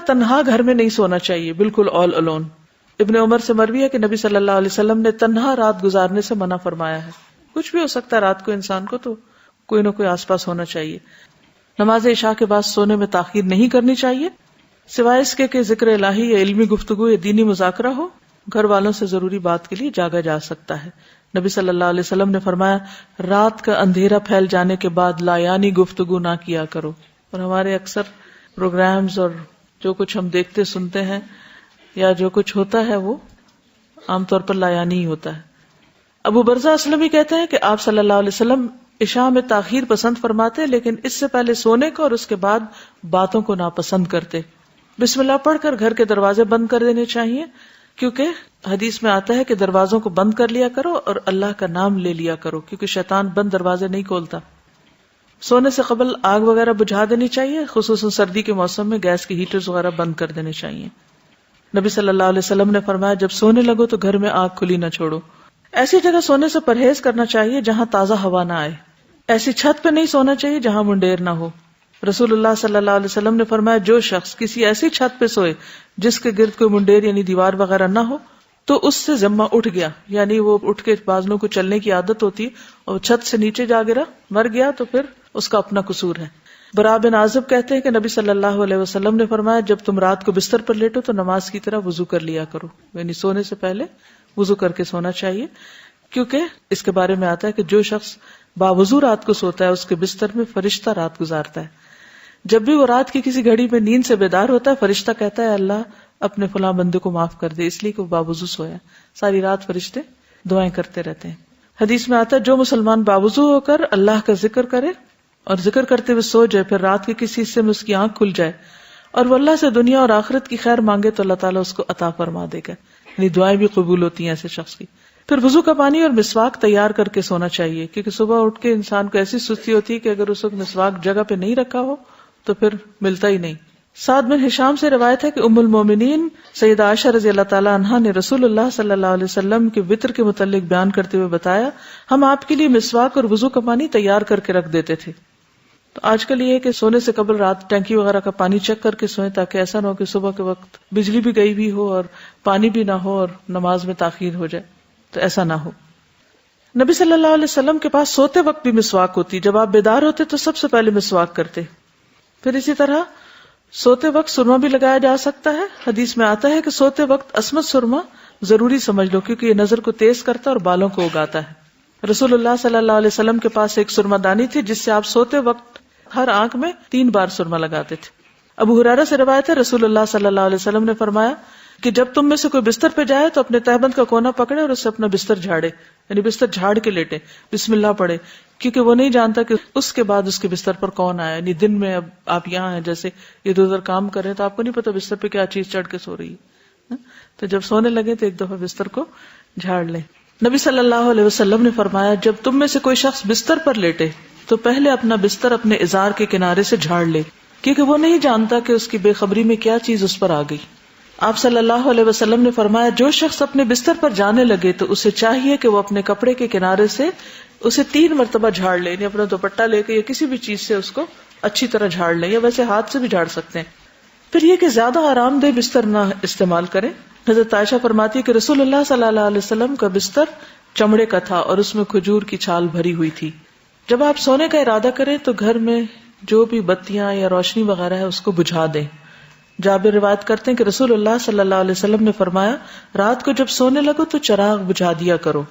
تنہا گھر میں نہیں سونا چاہیے، بالکل آل الون. ابن عمر سے مروی ہے کہ نبی صلی اللہ علیہ وسلم نے تنہا رات گزارنے سے منع فرمایا ہے. کچھ بھی ہو سکتا ہے رات کو انسان کو، تو کوئی نہ کوئی آس پاس ہونا چاہیے. نماز عشاء کے بعد سونے میں تاخیر نہیں کرنی چاہیے سوائے اس کے کہ ذکر الہی یا علمی گفتگو یا دینی مذاکرہ ہو. گھر والوں سے ضروری بات کے لیے جاگا جا سکتا ہے. نبی صلی اللہ علیہ وسلم نے فرمایا رات کا اندھیرا پھیل جانے کے بعد لایانی گفتگو نہ کیا کرو. اور ہمارے اکثر پروگرامز اور جو کچھ ہم دیکھتے سنتے ہیں یا جو کچھ ہوتا ہے وہ عام طور پر لایانی ہی ہوتا ہے. ابو برزہ اسلمی کہتے ہیں کہ آپ صلی اللہ علیہ وسلم عشاء میں تاخیر پسند فرماتے لیکن اس سے پہلے سونے کو اور اس کے بعد باتوں کو ناپسند کرتے. بسم اللہ پڑھ کر گھر کے دروازے بند کر دینے چاہیے کیونکہ حدیث میں آتا ہے کہ دروازوں کو بند کر لیا کرو اور اللہ کا نام لے لیا کرو کیونکہ شیطان بند دروازے نہیں کھولتا. سونے سے قبل آگ وغیرہ بجھا دینی چاہیے، خصوصاً سردی کے موسم میں گیس کے ہیٹرز وغیرہ بند کر دینے چاہیے. نبی صلی اللہ علیہ وسلم نے فرمایا جب سونے لگو تو گھر میں آگ کھلی نہ چھوڑو. ایسی جگہ سونے سے پرہیز کرنا چاہیے جہاں تازہ ہوا نہ آئے. ایسی چھت پہ نہیں سونا چاہیے جہاں منڈیر نہ ہو. رسول اللہ صلی اللہ علیہ وسلم نے فرمایا جو شخص کسی ایسی چھت پہ سوئے جس کے گرد کوئی منڈیر یعنی دیوار وغیرہ نہ ہو تو اس سے ذمہ اٹھ گیا، یعنی وہ اٹھ کے بازلوں کو چلنے کی عادت ہوتی اور چھت سے نیچے جا گرا مر گیا تو پھر اس کا اپنا قصور ہے. برا بن عازب کہتے ہیں کہ نبی صلی اللہ علیہ وسلم نے فرمایا جب تم رات کو بستر پر لیٹو تو نماز کی طرح وضو کر لیا کرو، یعنی سونے سے پہلے وضو کر کے سونا چاہیے کیونکہ اس کے بارے میں آتا ہے کہ جو شخص باوضو رات کو سوتا ہے اس کے بستر میں فرشتہ رات گزارتا ہے. جب بھی وہ رات کی کسی گھڑی میں نیند سے بیدار ہوتا ہے فرشتہ کہتا ہے اللہ اپنے فلاں بندے کو معاف کر دے، اس لیے کہ وہ باوضو سویا. ساری رات فرشتے دعائیں کرتے رہتے ہیں. حدیث میں آتا ہے جو مسلمان باوضو ہو کر اللہ کا ذکر کرے اور ذکر کرتے ہوئے سو جائے پھر رات کے کسی حصے میں اس کی آنکھ کھل جائے اور وہ اللہ سے دنیا اور آخرت کی خیر مانگے تو اللہ تعالیٰ اس کو عطا فرما دے گا، یعنی دعائیں بھی قبول ہوتی ہیں ایسے شخص کی. پھر وضو کا پانی اور مسواک تیار کر کے سونا چاہیے کیونکہ صبح اٹھ کے انسان کو ایسی سستی ہوتی ہے کہ اگر اس وقت مسواک جگہ پہ نہیں رکھا ہو تو پھر ملتا ہی نہیں. سعد بن ہشام سے روایت ہے کہ ام المومنین سیدہ عائشہ رضی اللہ تعالی عنہا نے رسول اللہ صلی اللہ علیہ وسلم کے وطر کے متعلق بیان کرتے ہوئے بتایا ہم آپ کے لیے مسواک اور وضو کا پانی تیار کر کے رکھ دیتے تھے. تو آج کل یہ ہے کہ سونے سے قبل رات ٹینکی وغیرہ کا پانی چیک کر کے سوئیں تاکہ ایسا نہ ہو کہ صبح کے وقت بجلی بھی گئی بھی ہو اور پانی بھی نہ ہو اور نماز میں تاخیر ہو جائے، تو ایسا نہ ہو. نبی صلی اللہ علیہ وسلم کے پاس سوتے وقت بھی مسواک ہوتی، جب آپ بیدار ہوتے تو سب سے پہلے مسواک کرتے. پھر اسی طرح سوتے وقت سرما بھی لگایا جا سکتا ہے. حدیث میں آتا ہے کہ سوتے وقت عصمت سرما ضروری سمجھ لو کیونکہ یہ نظر کو تیز کرتا ہے اور بالوں کو اگاتا ہے. رسول اللہ صلی اللہ علیہ وسلم کے پاس ایک سرما دانی تھی جس سے آپ سوتے وقت ہر آنکھ میں 3 بار سرما لگاتے تھے. ابو ہریرہ سے روایت ہے رسول اللہ صلی اللہ علیہ وسلم نے فرمایا کہ جب تم میں سے کوئی بستر پہ جائے تو اپنے تہبند کا کونا پکڑے اور اس سے اپنا بستر جھاڑے، یعنی بستر جھاڑ کے لیٹے، بسم اللہ پڑھے، کیونکہ وہ نہیں جانتا کہ اس کے بعد اس کے بستر پر کون آیا. یعنی دن میں اب آپ یہاں ہیں جیسے ادھر ادھر کام کر رہے ہیں تو آپ کو نہیں پتا بستر پہ کیا چیز چڑھ کے سو رہی ہے، تو جب سونے لگے تو ایک دفعہ بستر کو جھاڑ لیں. نبی صلی اللہ علیہ وسلم نے فرمایا جب تم میں سے کوئی شخص بستر پر لیٹے تو پہلے اپنا بستر اپنے ازار کے کنارے سے جھاڑ لے کیونکہ وہ نہیں جانتا کہ اس کی بے خبری میں کیا چیز اس پر آ گئی. آپ صلی اللہ علیہ وسلم نے فرمایا جو شخص اپنے بستر پر جانے لگے تو اسے چاہیے کہ وہ اپنے کپڑے کے کنارے سے اسے 3 مرتبہ جھاڑ لے، یعنی اپنا دوپٹہ لے کے یا کسی بھی چیز سے اس کو اچھی طرح جھاڑ لیں، یا ویسے ہاتھ سے بھی جھاڑ سکتے ہیں. پھر یہ کہ زیادہ آرام دہ بستر نہ استعمال کریں. حضرت عائشہ فرماتی ہے کہ رسول اللہ صلی اللہ علیہ وسلم کا بستر چمڑے کا تھا اور اس میں کھجور کی چھال بھری ہوئی تھی. جب آپ سونے کا ارادہ کریں تو گھر میں جو بھی بتیاں یا روشنی وغیرہ ہے اس کو بجھا دیں. جابر روایت کرتے ہیں کہ رسول اللہ صلی اللہ علیہ وسلم نے فرمایا رات کو جب سونے لگو تو چراغ بجھا دیا کرو